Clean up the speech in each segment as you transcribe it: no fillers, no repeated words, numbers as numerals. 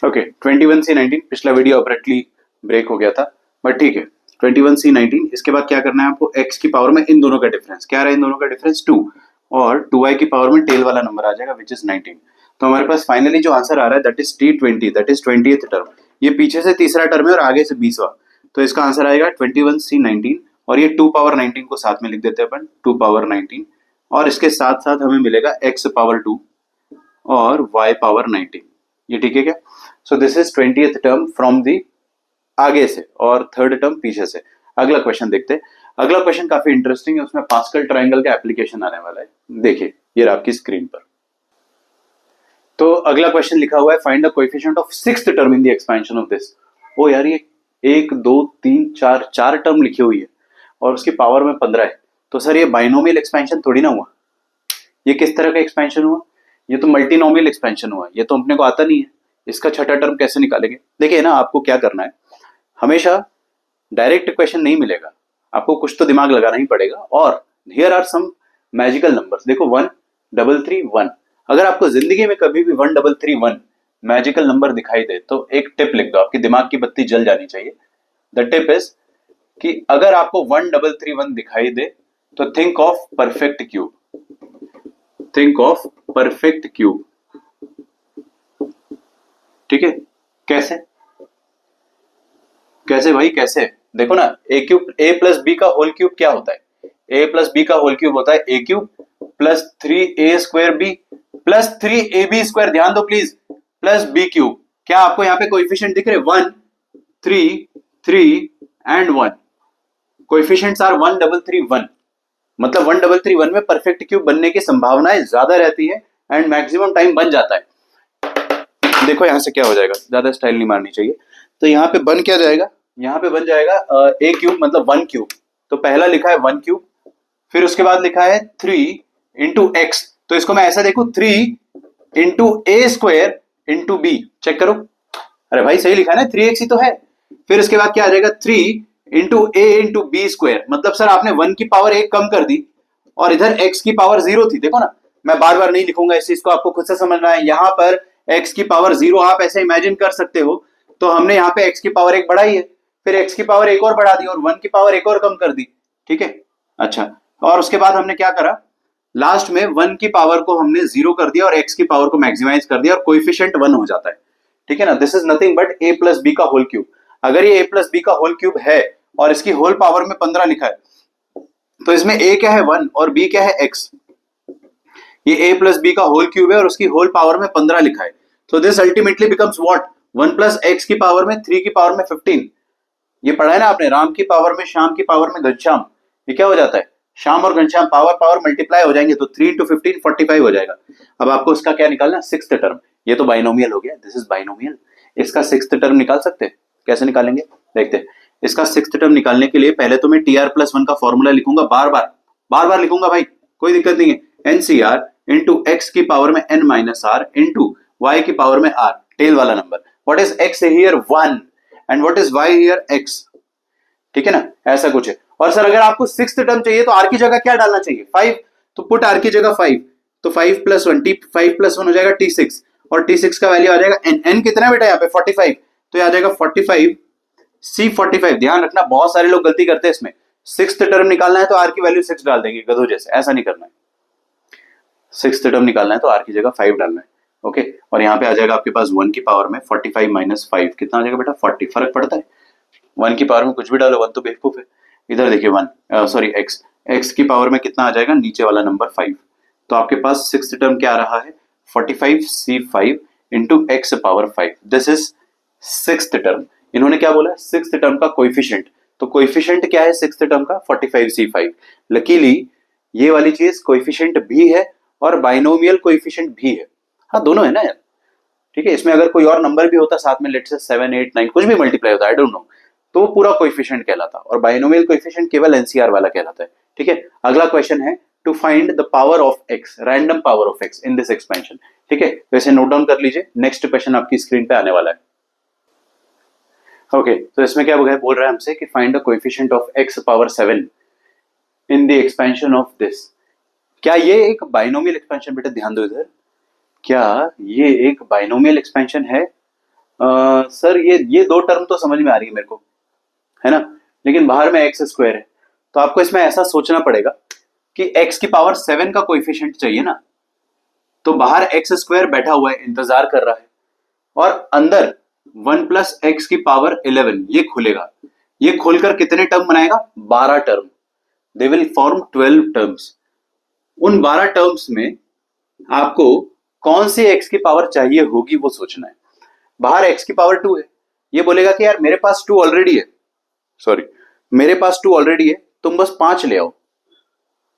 Okay 21C19 पिछला video abruptly break हो गया था बट ठीक है 21C19 इसके बाद क्या करना है आपको x की पावर में इन दोनों का डिफरेंस क्या रहा है इन दोनों का डिफरेंस 2 और 2y की पावर में टेल वाला नंबर आ जाएगा विच इज 19। तो हमारे पास फाइनली जो आंसर आ रहा है that is T20 that is 20th term. ये पीछे से तीसरा टर्म है और आगे से 20वां। तो इसका आंसर आएगा 21C19 और ये 2 पावर 19 को साथ में लिख देते हैं अपन 2 पावर 19 और इसके साथ साथ हमें मिलेगा x पावर 2 और y पावर 19। ये ठीक है क्या? सो this is 20th term from the आगे से और थर्ड टर्म पीछे से। अगला क्वेश्चन देखते हैं। अगला क्वेश्चन काफी इंटरेस्टिंग है, उसमें पास्कल ट्रायंगल का एप्लीकेशन आने वाला है। देखिए ये आपकी स्क्रीन पर। तो अगला क्वेश्चन लिखा हुआ है find the coefficient of sixth term in the expansion of this. ओ यार ये 1 2 3 4 4 टर्म लिखी हुई है और उसकी पावर में 15 है। तो सर ये बाइनोमियल एक्सपेंशन थोड़ी ना हुआ। ये किस तरह का एक्सपेंशन हुआ? ये तो मल्टीनोमियल एक्सपेंशन हुआ। ये तो अपने को आता नहीं है। इसका छठा टर्म कैसे निकालेंगे? देखिए ना आपको क्या करना है, हमेशा डायरेक्ट क्वेश्चन नहीं मिलेगा, आपको कुछ तो दिमाग लगाना ही पड़ेगा। और here are some magical numbers. देखो 1331। अगर आपको जिंदगी में कभी भी 1331 मैजिकल नंबर दिखाई दे तो एक टिप लिख दो, आपकी दिमाग की बत्ती जल जानी चाहिए। द टिप इज कि अगर आपको 1331 दिखाई दे तो think of perfect cube. Think of perfect cube. ठीक है? कैसे कैसे भाई कैसे? देखो ना a cube a plus b का होल क्यूब क्या होता है? ए प्लस बी का होल क्यूब होता है a cube plus 3a² b plus 3ab²। ध्यान दो प्लीज, प्लस बी क्यूब। क्या आपको यहाँ पे कोएफिशिएंट दिख रहे? 1 3 3 एंड 1। Coefficients are 1331। मतलब 1331 में परफेक्ट क्यूब बनने की संभावनाएं ज्यादा रहती है एंड मैक्सिमम टाइम बन जाता है। देखो यहां से क्या हो जाएगा, ज्यादा स्टाइल नहीं मारनी चाहिए। तो यहाँ पे बन क्या जाएगा? यहाँ पे बन जाएगा ए क्यूब मतलब 1 क्यूब। तो पहला लिखा है 1 क्यूब, फिर उसके बाद लिखा है 3 इंटू एक्स। तो इसको मैं ऐसा देखू 3 into a² into B. Check करो, अरे भाई सही लिखा है ना, 3x ही तो है। फिर उसके बाद क्या आ जाएगा 3 इंटू a इंटू b²। मतलब सर आपने 1 की पावर 1 कम कर दी और इधर x की पावर 0 थी। देखो ना, मैं बार बार नहीं लिखूंगा इस चीज को, आपको खुद से समझना है। यहां पर x की पावर 0 आप ऐसे इमेजिन कर सकते हो। तो हमने यहाँ पे x की पावर 1 बढ़ाई है, फिर x की पावर 1 और बढ़ा दी और 1 की पावर 1 और कम कर दी। ठीक है? अच्छा, और उसके बाद हमने क्या करा, लास्ट में 1 की पावर को हमने 0 कर दिया और x की पावर को मैक्सिमाइज कर दिया और कोएफिशिएंट 1 हो जाता है। ठीक है ना? This is nothing but a plus b का होल क्यूब। अगर ये a प्लस बी का होल क्यूब है और इसकी होल पावर में 15 लिखा है तो इसमें a क्या है 1 और b क्या है x। ये a प्लस बी का होल क्यूब है और उसकी होल पावर में 15 लिखा है। तो this ultimately becomes what? 1 plus x की पावर में 3 की पावर में 15। ये पढ़ा है ना आपने, राम की पावर में श्याम की पावर में घनश्याम। ये क्या हो जाता है? श्याम और घनश्याम पावर मल्टीप्लाई हो जाएंगे तो 3 इंटू 15 45 हो जाएगा। अब आपको इसका क्या निकालना? Sixth term. ये तो बाइनोमियल हो गया, दिस इज बाइनोमियल। इसका सिक्स्थ टर्म निकाल सकते हैं? कैसे निकालेंगे देखते हैं। इसका सिक्स्थ टर्म निकालने के लिए पहले तो मैं tr+1 का फॉर्मूला लिखूंगा, बार बार लिखूंगा भाई, कोई दिक्कत नहीं है। ncr इंटू एक्स की पावर में n minus r into y की पावर में r, टेल वाला नंबर। What is x here? 1 एंड what is y here? x। ठीक है ना? ऐसा कुछ है। और सर अगर आपको सिक्स्थ टर्म चाहिए तो r की जगह क्या डालना चाहिए? 5। तो पुट r की जगह 5। तो 5 + 1 5 + 1 हो जाएगा t6 और t6 का वैल्यू आ जाएगा n कितना बेटा यहाँ पे 45। तो ये आ जाएगा 45 C45। ध्यान रखना बहुत सारे लोग गलती करते हैं इसमें, सिक्स्थ टर्म निकालना है तो r की वैल्यू 6 डाल देंगे गधों जैसे। ऐसा नहीं करना है। सिक्स्थ टर्म निकालना है तो r की जगह 5 डालना है। ओके, और यहाँ पे आ जाएगा आपके पास 1 की पावर में 45 माइनस 5 कितना आ जाएगा बेटा? 40। फर्क पड़ता है? 1 की पावर में कुछ भी डालो, 1 तो बेवकूफ है। इधर देखिए 1 सॉरी x की पावर में कितना आ जाएगा? नीचे वाला नंबर 5। तो आपके पास सिक्स्थ टर्म क्या आ रहा है? 45C5 into x power 5। This is sixth term. इन्होंने क्या बोला? सिक्स्थ टर्म का कोएफिशिएंट। तो कोएफिशिएंट क्या है सिक्स्थ टर्म का? 45C5। लकीली ये वाली चीज कोएफिशिएंट भी है और बाइनोमियल कोएफिशिएंट भी है। हाँ दोनों है ना यार। ठीक है, इसमें अगर कोई और नंबर भी होता साथ में, लेट से 7 8 9 कुछ भी मल्टीप्लाई होता, आई डोंट नो, तो वो पूरा कोएफिशिएंट कहलाता और बाइनोमियल कोएफिशिएंट केवल एनसीआर वाला कहलाता है। ठीक है, अगला क्वेश्चन है to find the power of x, random power of x in this expansion. ठीक है, वैसे नोट डाउन कर लीजिए, नेक्स्ट क्वेश्चन आपकी स्क्रीन पे आने वाला है। ओके, तो इसमें क्या बोल रहा है हमसे कि find the coefficient of x power 7 in the expansion of this. क्या ये एक बाइनोमियल एक्सपेंशन? बेटा ध्यान दो इधर, क्या ये एक बाइनोमियल एक्सपेंशन है? सर ये दो टर्म तो समझ में आ रही है मेरे को, है ना, लेकिन बाहर में एक्स स्क्वायर है, तो आपको इसमें ऐसा सोचना पड़ेगा कि एक्स की पावर 7 का कोएफिशिएंट चाहिए ना, तो बाहर एक्स स्क्वायर बैठा हुआ है, इंतजार कर रहा है, और अंदर 1 प्लस एक्स की पावर 11 ये खुलेगा। ये खोलकर कितने टर्म बनाएगा? 12 term. They will form 12 terms. उन 12 टर्म्स में आपको कौन सी एक्स की पावर चाहिए होगी वो सोचना है। बाहर एक्स की पावर 2 है, ये बोलेगा कि यार मेरे पास 2 ऑलरेडी है, सॉरी मेरे पास 2 ऑलरेडी है, तुम बस 5 ले आओ।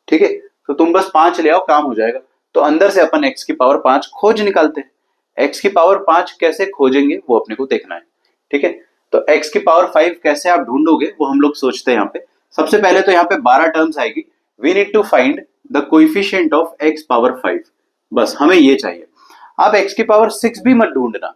ठीक है, तो तुम बस 5 ले आओ, काम हो जाएगा। तो अंदर से अपन एक्स की पावर 5 खोज निकालते हैं। एक्स की पावर 5 कैसे खोजेंगे वो अपने को देखना है। ठीक है, तो एक्स की पावर 5 कैसे आप ढूंढोगे वो हम लोग सोचते हैं। यहाँ पे सबसे पहले तो यहाँ पे 12 टर्म्स आएगी। We need to find the coefficient of x power 5, बस हमें ये चाहिए। आप एक्स की पावर 6 भी मत ढूंढना,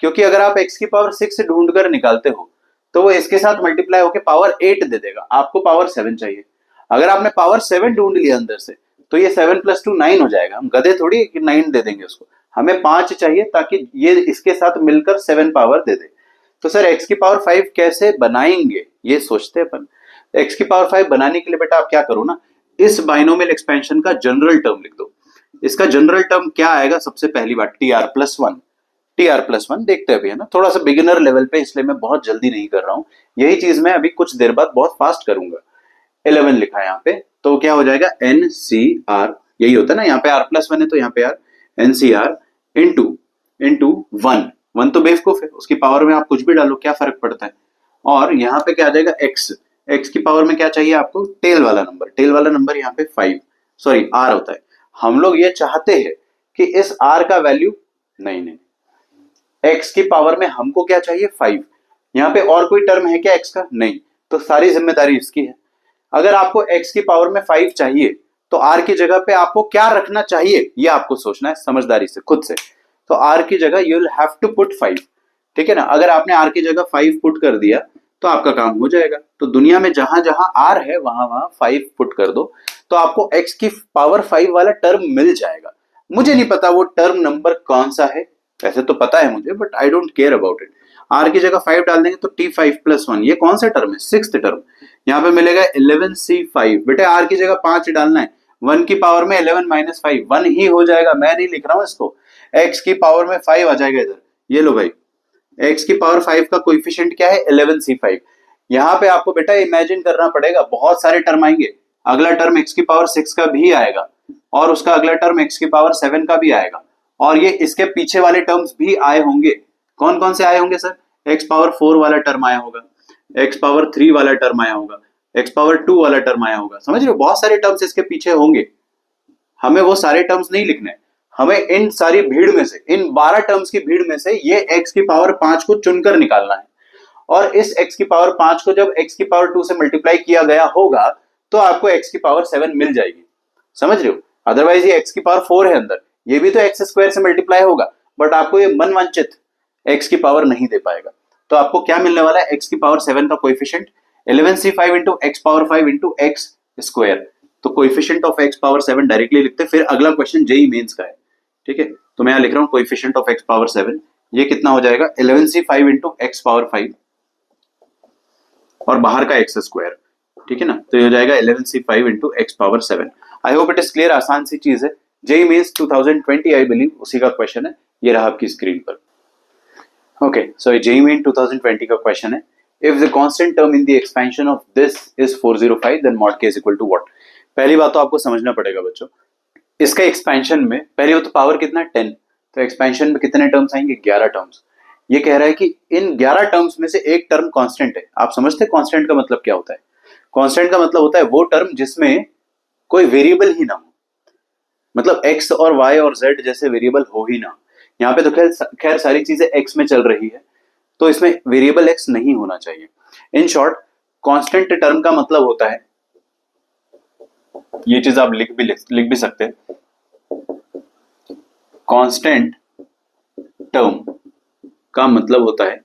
क्योंकि अगर आप एक्स की पावर 6 ढूंढ कर निकालते हो तो वो इसके साथ मल्टीप्लाई होकर पावर 8 दे देगा, आपको पावर 7 चाहिए। अगर आपने पावर 7 ढूंढ लिया अंदर से तो ये 7 प्लस 2 9 हो जाएगा। हम गधे थोड़ी कि 9 दे देंगे उसको, हमें 5 चाहिए ताकि ये इसके साथ मिलकर 7 पावर दे दे। तो सर एक्स की पावर 5 कैसे बनाएंगे ये सोचते हैं अपन। एक्स की पावर 5 बनाने के लिए बेटा आप क्या करो ना, इस बाइनोमियल एक्सपेंशन का जनरल टर्म लिख दो। इसका जनरल टर्म क्या आएगा? सबसे पहली बात TR+1। TR+1 देखते हैं अभी, है ना, थोड़ा सा बिगिनर लेवल पे, इसलिए मैं बहुत जल्दी नहीं कर रहा हूं। यही चीज मैं अभी कुछ देर बाद बहुत फास्ट करूंगा। 11 लिखा है यहाँ पे, तो क्या हो जाएगा? NCR, यही होता है ना, यहाँ पे R+1 है तो यहाँ पे R, NCR इंटू 1 तो बेवकूफ है, उसकी पावर में आप कुछ भी डालो, क्या फर्क पड़ता है। और यहाँ पे क्या आ जाएगा? एक्स की पावर में क्या चाहिए आपको? टेल वाला नंबर। टेल वाला नंबर यहाँ पे 5, सॉरी R होता है। हम लोग ये चाहते हैं कि इस R का वैल्यू, नहीं, एक्स की पावर में हमको क्या चाहिए? 5। यहाँ पे और कोई टर्म है क्या एक्स का? नहीं, तो सारी जिम्मेदारी इसकी है। अगर आपको एक्स की पावर में 5 चाहिए तो आर की जगह पे आपको क्या रखना चाहिए ये आपको सोचना है समझदारी से, खुद से। तो आर की जगह you will have to put 5। ठीक है ना, अगर आपने आर की जगह 5 पुट कर दिया तो आपका काम हो जाएगा। तो दुनिया में जहां जहां आर है वहां वहां 5 पुट कर दो, तो आपको एक्स की पावर 5 वाला टर्म मिल जाएगा। मुझे नहीं पता वो टर्म नंबर कौन सा है, वैसे तो पता है मुझे, but I don't care about it. R की जगह 5 डाल देंगे तो T5+1, ये कौन सा टर्म है? 6th term. यहाँ पे मिलेगा 11C5। बेटे आर की जगह 5 डालना है, 1 की पावर में 11 माइनस 5 1 ही हो जाएगा, मैं नहीं लिख रहा हूं इसको। एक्स की पावर में 5 आ जाएगा इधर, ये लो भाई, एक्स की पावर 5 का कोएफिशिएंट क्या है? 11C5। यहाँ पे आपको बेटा इमेजिन करना पड़ेगा, बहुत सारे टर्म आएंगे। अगला टर्म एक्स की पावर 6 का भी आएगा, और उसका अगला टर्म एक्स की पावर 7 का भी आएगा, और ये इसके पीछे वाले टर्म्स भी आए होंगे। कौन कौन से आए होंगे सर? एक्स पावर 4 वाला टर्म आया होगा, एक्स पावर 3 वाला टर्म आया होगा, एक्स पावर 2 वाला टर्म आया होगा। समझ रहे हो, बहुत सारे टर्म्स इसके पीछे होंगे। हमें वो सारे टर्म्स नहीं लिखने, हमें इन सारी भीड़ में से, इन 12 टर्म्स की भीड़ में से ये एक्स की पावर 5 को चुनकर निकालना है। और इस एक्स की पावर 5 को जब एक्स की पावर 2 से मल्टीप्लाई किया गया होगा तो आपको एक्स की पावर 7 मिल जाएगी। समझ रहे हो, अदरवाइज ये एक्स की पावर 4 है अंदर, ये भी तो एक्स स्क्वायर से मल्टीप्लाई होगा, बट आपको ये मनवांचित एक्स की पावर नहीं दे पाएगा। तो आपको क्या मिलने वाला है? एक्स की पावर 7 का coefficient 11C5 into x power 5 into x square. तो coefficient of x power 7 directly लिखते, फिर अगला क्वेश्चन जेई मेंस का है। ठीक है, तो मैं यहां लिख रहा हूं कोएफिशिएंट ऑफ एक्स पावर 7, ये कितना हो जाएगा? 11C5 इंटू एक्स पावर 5 और बाहर का एक्स स्क्वायर। ठीक है ना, तो ये हो जाएगा 11C5 into x power 7। I hope it is clear, आसान सी चीज है। जेई मेंस 2020 आई बिलीव उसी का क्वेश्चन है, ये रहा आपकी स्क्रीन पर। ओके, सो जेई मेन 2020 का क्वेश्चन है, if the constant term in the expansion of this is 405 then mod k is equal to what. पहली बात तो आपको समझना पड़ेगा बच्चों, इसका एक्सपेंशन में पहले तो पावर कितना है? 10, तो एक्सपेंशन में कितने टर्म्स आएंगे? 11 टर्म्स। ये कह रहा है कि इन 11 टर्म्स में से एक टर्म कांस्टेंट है। आप समझते हैं कांस्टेंट का मतलब क्या होता है? कांस्टेंट का मतलब होता है वो टर्म जिसमें कोई वेरिएबल ही ना हो, मतलब x और y और z जैसे वेरिएबल हो ही ना। यहाँ पे तो खैर सारी चीजें x में चल रही है, तो इसमें वेरिएबल x नहीं होना चाहिए। इन शॉर्ट, कांस्टेंट टर्म का मतलब होता है, ये चीज आप लिख भी सकते हैं, कांस्टेंट टर्म का मतलब होता है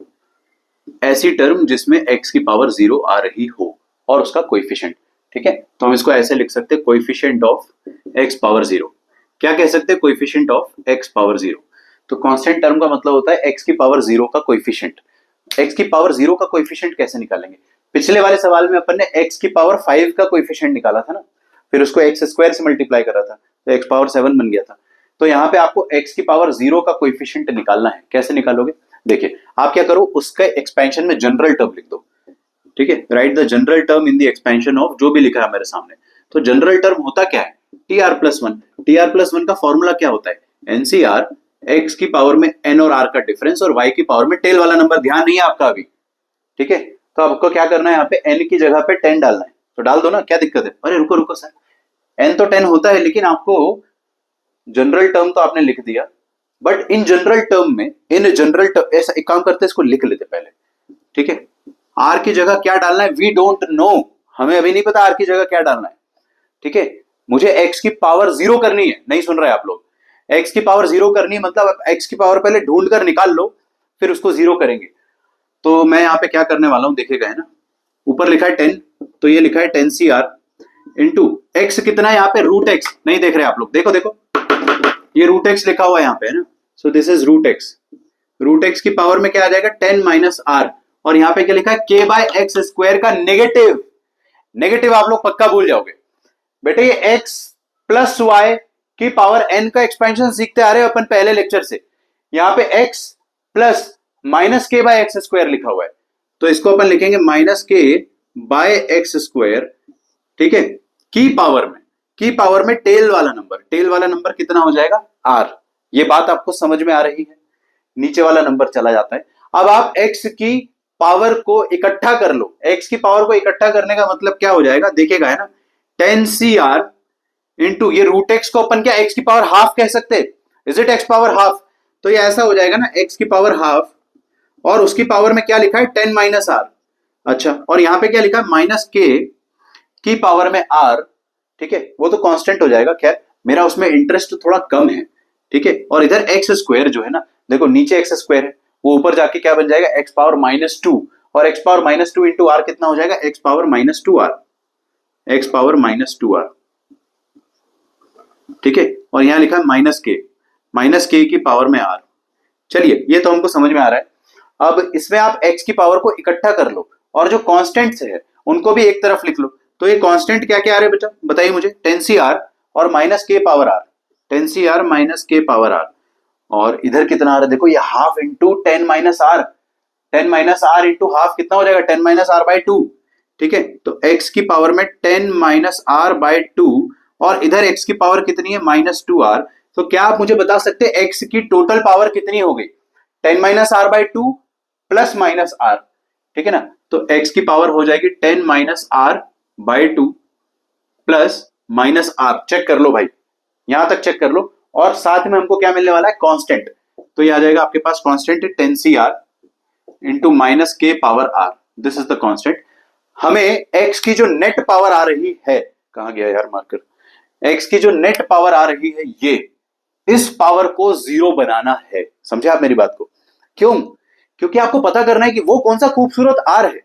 ऐसी टर्म जिसमें x की पावर 0 आ रही हो और उसका कोएफिशिएंट। ठीक है, तो हम इसको ऐसे लिख सकते हैं, कोएफिशिएंट ऑफ x पावर 0। क्या कह सकते हैं? Coefficient of x power 0। तो कांस्टेंट टर्म का मतलब होता है x की पावर 0 का कोएफिशिएंट। x की पावर 0 का कोएफिशिएंट कैसे निकालेंगे? पिछले वाले सवाल में अपन ने x की पावर 5 का कोएफिशिएंट निकाला था ना, फिर उसको x स्क्वायर से मल्टीप्लाई करा था तो x पावर 7 बन गया था। तो यहाँ पे आपको x की पावर 0 का कोएफिशिएंट निकालना है। कैसे निकालोगे? देखिए, आप क्या करो, उसका एक्सपेंशन में जनरल टर्म लिख दो। ठीक है, right the general term in the expansion of, जो भी लिखा है मेरे सामने। तो जनरल टर्म होता क्या है? tr+1। tr+1 का फॉर्मूला क्या होता है? NCR, x की पावर में n और r का डिफरेंस और y की पावर में टेल वाला नंबर। ध्यान नहीं है आपका अभी, ठीक है? तो आपको क्या करना है, यहाँ पे n की जगह पे 10 डालना है। तो डाल दो ना, क्या दिक्कत है? अरे रुको रुको सर, n तो 10 होता है, लेकिन आपको जनरल टर्म तो आपने लिख दिया, बट इन जनरल टर्म में, इन जनरल टर्म, ऐसा एक काम करते हैं, इसको लिख लेते पहले। ठीक है, r की जगह क्या डालना है? वी डोंट नो, हमें अभी नहीं पता r की जगह क्या डालना है। ठीक है, मुझे x की पावर 0 करनी है। नहीं सुन रहे आप लोग? x की पावर 0 करनी है, मतलब x की पावर पहले ढूंढ कर निकाल लो, फिर उसको 0 करेंगे। तो मैं यहाँ पे क्या करने वाला हूं, देखेगा है ना, ऊपर लिखा है 10, तो ये लिखा है 10CR इंटू x कितना है यहाँ पे? Root x। नहीं देख रहे आप लोग? देखो देखो, ये रूट x लिखा हुआ है यहाँ पे, है ना। So this is root x। Root x की पावर में क्या आ जाएगा? 10 माइनस r, और यहाँ पे क्या लिखा है? k बाय एक्स स्क्वायर का नेगेटिव। नेगेटिव आप लोग पक्का भूल जाओगे बेटे, ये x प्लस वाई की पावर n का एक्सपेंशन सीखते आ रहे हो अपन पहले लेक्चर से। यहाँ पे x प्लस माइनस के बाय एक्स स्क्वायर लिखा हुआ है, तो इसको अपन लिखेंगे माइनस के बाय एक्स स्क्वायर। ठीक है, की पावर में टेल वाला नंबर। टेल वाला नंबर कितना हो जाएगा? r। ये बात आपको समझ में आ रही है? नीचे वाला नंबर चला जाता है। अब आप x की पावर को इकट्ठा कर लो। x की पावर को इकट्ठा करने का मतलब क्या हो जाएगा? देखेगा है ना, 10CR इंटू ये रूट x को अपन क्या x की पावर हाफ कह सकते हैं? Is it x power half? तो ये ऐसा हो जाएगा ना, x की पावर हाफ, और उसकी पावर में क्या लिखा है? 10 माइनस r। अच्छा, और यहां पे क्या लिखा है? माइनस k की पावर में r। ठीक है, वो तो कांस्टेंट हो जाएगा। खैर, मेरा उसमें इंटरेस्ट थोड़ा कम है। ठीक है, और इधर एक्स स्क्वायर जो है ना, देखो नीचे एक्स स्क्वायर है, वो ऊपर जाके क्या बन जाएगा? एक्स पावर माइनस 2, और x power minus 2 into R कितना हो जाएगा? X power minus 2r। X power minus 2r। ठीक है, और यहां लिखा है माइनस के की पावर में r। चलिए, ये तो हमको समझ में आ रहा है। अब इसमें आप x की पावर को इकट्ठा कर लो, और जो कांस्टेंट्स है उनको भी एक तरफ लिख लो। तो ये कांस्टेंट क्या क्या आ रहे हैं बेटा, बताइए मुझे? 10CR और माइनस के पावर r। 10CR माइनस के पावर r, और इधर कितना आ रहा है? देखो, ये half into 10 minus r। 10 minus r into half कितना हो जाएगा? 10 माइनस r बाई 2। ठीक है, तो x की पावर में 10 माइनस r बाई 2, और इधर x की पावर कितनी है? Minus 2r। तो क्या आप मुझे बता सकते हैं x की टोटल पावर कितनी हो गई? 10 minus r by 2 plus minus r। ठीक है ना, तो x की पावर हो जाएगी 10 minus r by 2 plus minus r। Check कर लो भाई, यहां तक चेक कर लो, और साथ में हमको क्या मिलने वाला है? कांस्टेंट। तो ये आ जाएगा आपके पास कांस्टेंट है 10CR इंटू माइनस के power r। This is the constant. हमें x की जो नेट पावर आ रही है, कहां गया यार मार्कर? x की जो नेट पावर आ रही है, ये इस पावर को 0 बनाना है। समझे आप मेरी बात को? क्यों? क्योंकि आपको पता करना है कि वो कौन सा खूबसूरत r है।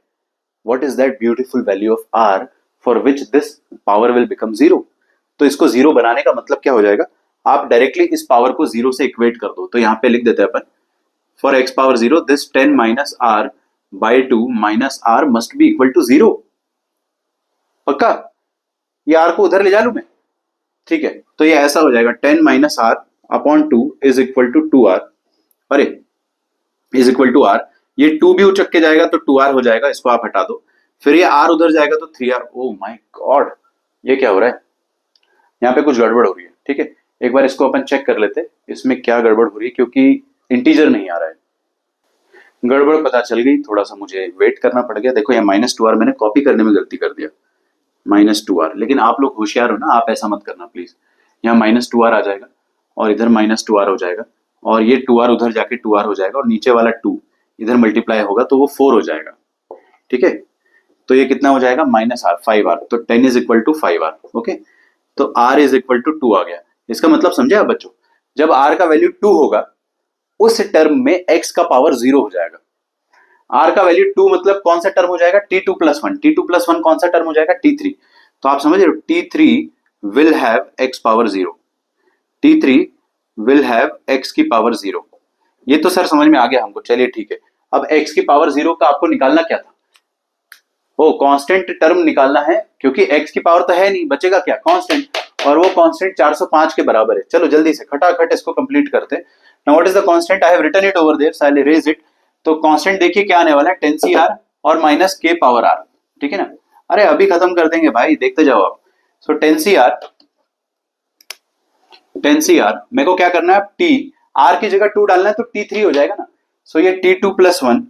What is that beautiful value of r for which this power will become 0? तो इसको 0 बनाने का मतलब क्या हो जाएगा? आप डायरेक्टली इस पावर को 0 से इक्वेट कर दो। तो यहां पे लिख देते हैं अपन, for x power 0 this 10 minus r by 2 minus r must be equal to 0। पक्का? ये r को उधर ले जा लू मैं? ठीक है, तो ये ऐसा हो जाएगा 10 minus r upon 2 is equal to 2r। अरे, इज इक्वल टू r, ये 2 भी उचक के जाएगा तो 2r हो जाएगा, इसको आप हटा दो। फिर ये r उधर जाएगा तो 3r। ओ माय गॉड, ये क्या हो रहा है? यहाँ पे कुछ गड़बड़ हो रही है। ठीक है, एक बार इसको अपन चेक कर लेते, इसमें क्या गड़बड़ हो रही है, क्योंकि इंटीजर नहीं आ रहा है। गड़बड़ पता चल गई, थोड़ा सा मुझे वेट करना पड़ गया। देखो, यहाँ माइनस 2r मैंने कॉपी करने में गलती कर दिया, माइनस 2r। लेकिन आप लोग होशियार हो ना, आप ऐसा मत करना प्लीज। यहाँ माइनस 2r आ जाएगा, और इधर माइनस 2r हो जाएगा, और ये 2r उधर जाके 2r हो जाएगा, और नीचे वाला 2 इधर मल्टीप्लाई होगा तो वो 4 हो जाएगा। ठीक है, तो ये कितना हो जाएगा? Minus r, 5r। तो 10 is equal to 5r। Okay, तो r इज इक्वल टू 2 आ गया। इसका मतलब समझे आप बच्चों? जब r का वैल्यू 2 होगा, उस टर्म में x का पावर 0 हो जाएगा। r का वैल्यू 2 मतलब कौन सा टर्म हो जाएगा? t2 plus 1। t2 प्लस 1 कौन सा टर्म हो जाएगा? t3। तो आप समझ रहे हो, t3 will have x power 0। t3 will have x की पावर 0। ये तो सर समझ में आ गया हमको, चलिए ठीक है। अब x की पावर 0 का आपको निकालना क्या था? वो कांस्टेंट टर्म निकालना है, क्योंकि x की पावर तो है नहीं, बचेगा क्या? कांस्टेंट, और वो कांस्टेंट 405 के बराबर है। चलो जल्दी से खटाखट इसको कंप्लीट करते हैं। Now what is the constant? I have written it over there, so I will erase it. तो कांस्टेंट देखिए क्या आने वाला है, 10 CR और माइनस k पावर r, ठीक है ना? अरे अभी खत्म कर देंगे भाई, देखते जाओ आप। सो 10 CR मेरे को क्या करना है, t r की जगह 2 डालना है, तो t3 हो जाएगा ना। सो ये t2+1,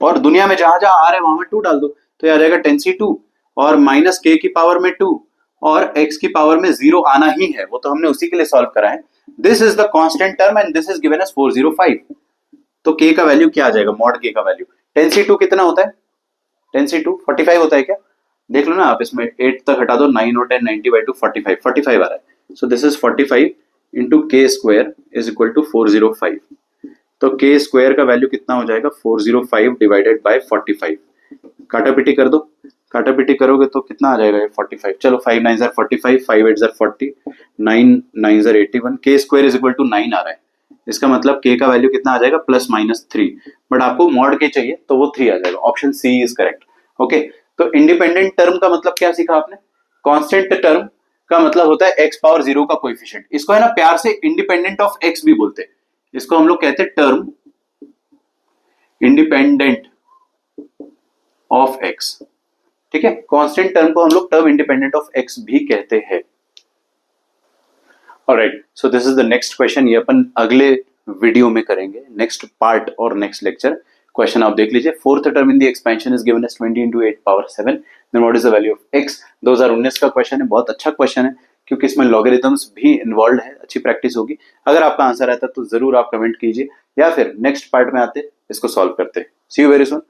और दुनिया में जहां जहां आ रहा है वहां में 2 डाल दो, तो ये आ जाएगा 10C2 और माइनस k की पावर में 2 और x की पावर में 0 आना ही है, वो तो हमने उसी के लिए सॉल्व करा है। This is the constant term and this is given as 405। तो k का वैल्यू क्या आ जाएगा? मॉड k का वैल्यू 10C2 कितना होता है? 10C2 45 होता है क्या? देख लो ना आप, इसमें 8 तक हटा दो, 9 और 10 90/2 45 आ रहा है। So this is 45 into k square is equal to 405। तो k स्क्वायर का वैल्यू कितना हो जाएगा? 405 डिवाइडेड बाय 45। काटा पीटी कर दो, काटा पीटी करोगे तो कितना आ जाएगा ये 45। चलो 5 9 जार 45, 5 8 जार 40, 9 9 जार 81, k square is equal to 9 आ रहा है। इसका मतलब k का वैल्यू कितना आ जाएगा? +-3। बट आपको मॉड k चाहिए तो वो 3 आ जाएगा। Option C is correct. Okay, तो इंडिपेंडेंट टर्म का मतलब क्या सीखा आपने? कांस्टेंट टर्म का मतलब होता है x पावर 0 का कोएफिशिएंट। इसको है ना प्यार से इंडिपेंडेंट ऑफ x भी बोलते हैं। इसको हम लोग कहते हैं टर्म इंडिपेंडेंट ऑफ x, ठीक है? कांस्टेंट टर्म को हम लोग टर्म इंडिपेंडेंट ऑफ x भी कहते हैं। Alright, so this is the next question. ये अपन अगले वीडियो में करेंगे, नेक्स्ट पार्ट और नेक्स्ट लेक्चर। क्वेश्चन आप देख लीजिए। Fourth term in the expansion is given as 20 into 8 power 7, then what is the value of x? 2019 का क्वेश्चन है, बहुत अच्छा क्वेश्चन है क्योंकि इसमें लॉगरिथम्स भी इन्वॉल्व है। अच्छी प्रैक्टिस होगी। अगर आपका आंसर आता है तो जरूर आप कमेंट कीजिए, या फिर नेक्स्ट पार्ट में आते इसको सॉल्व करते। सी यू वेरी सून।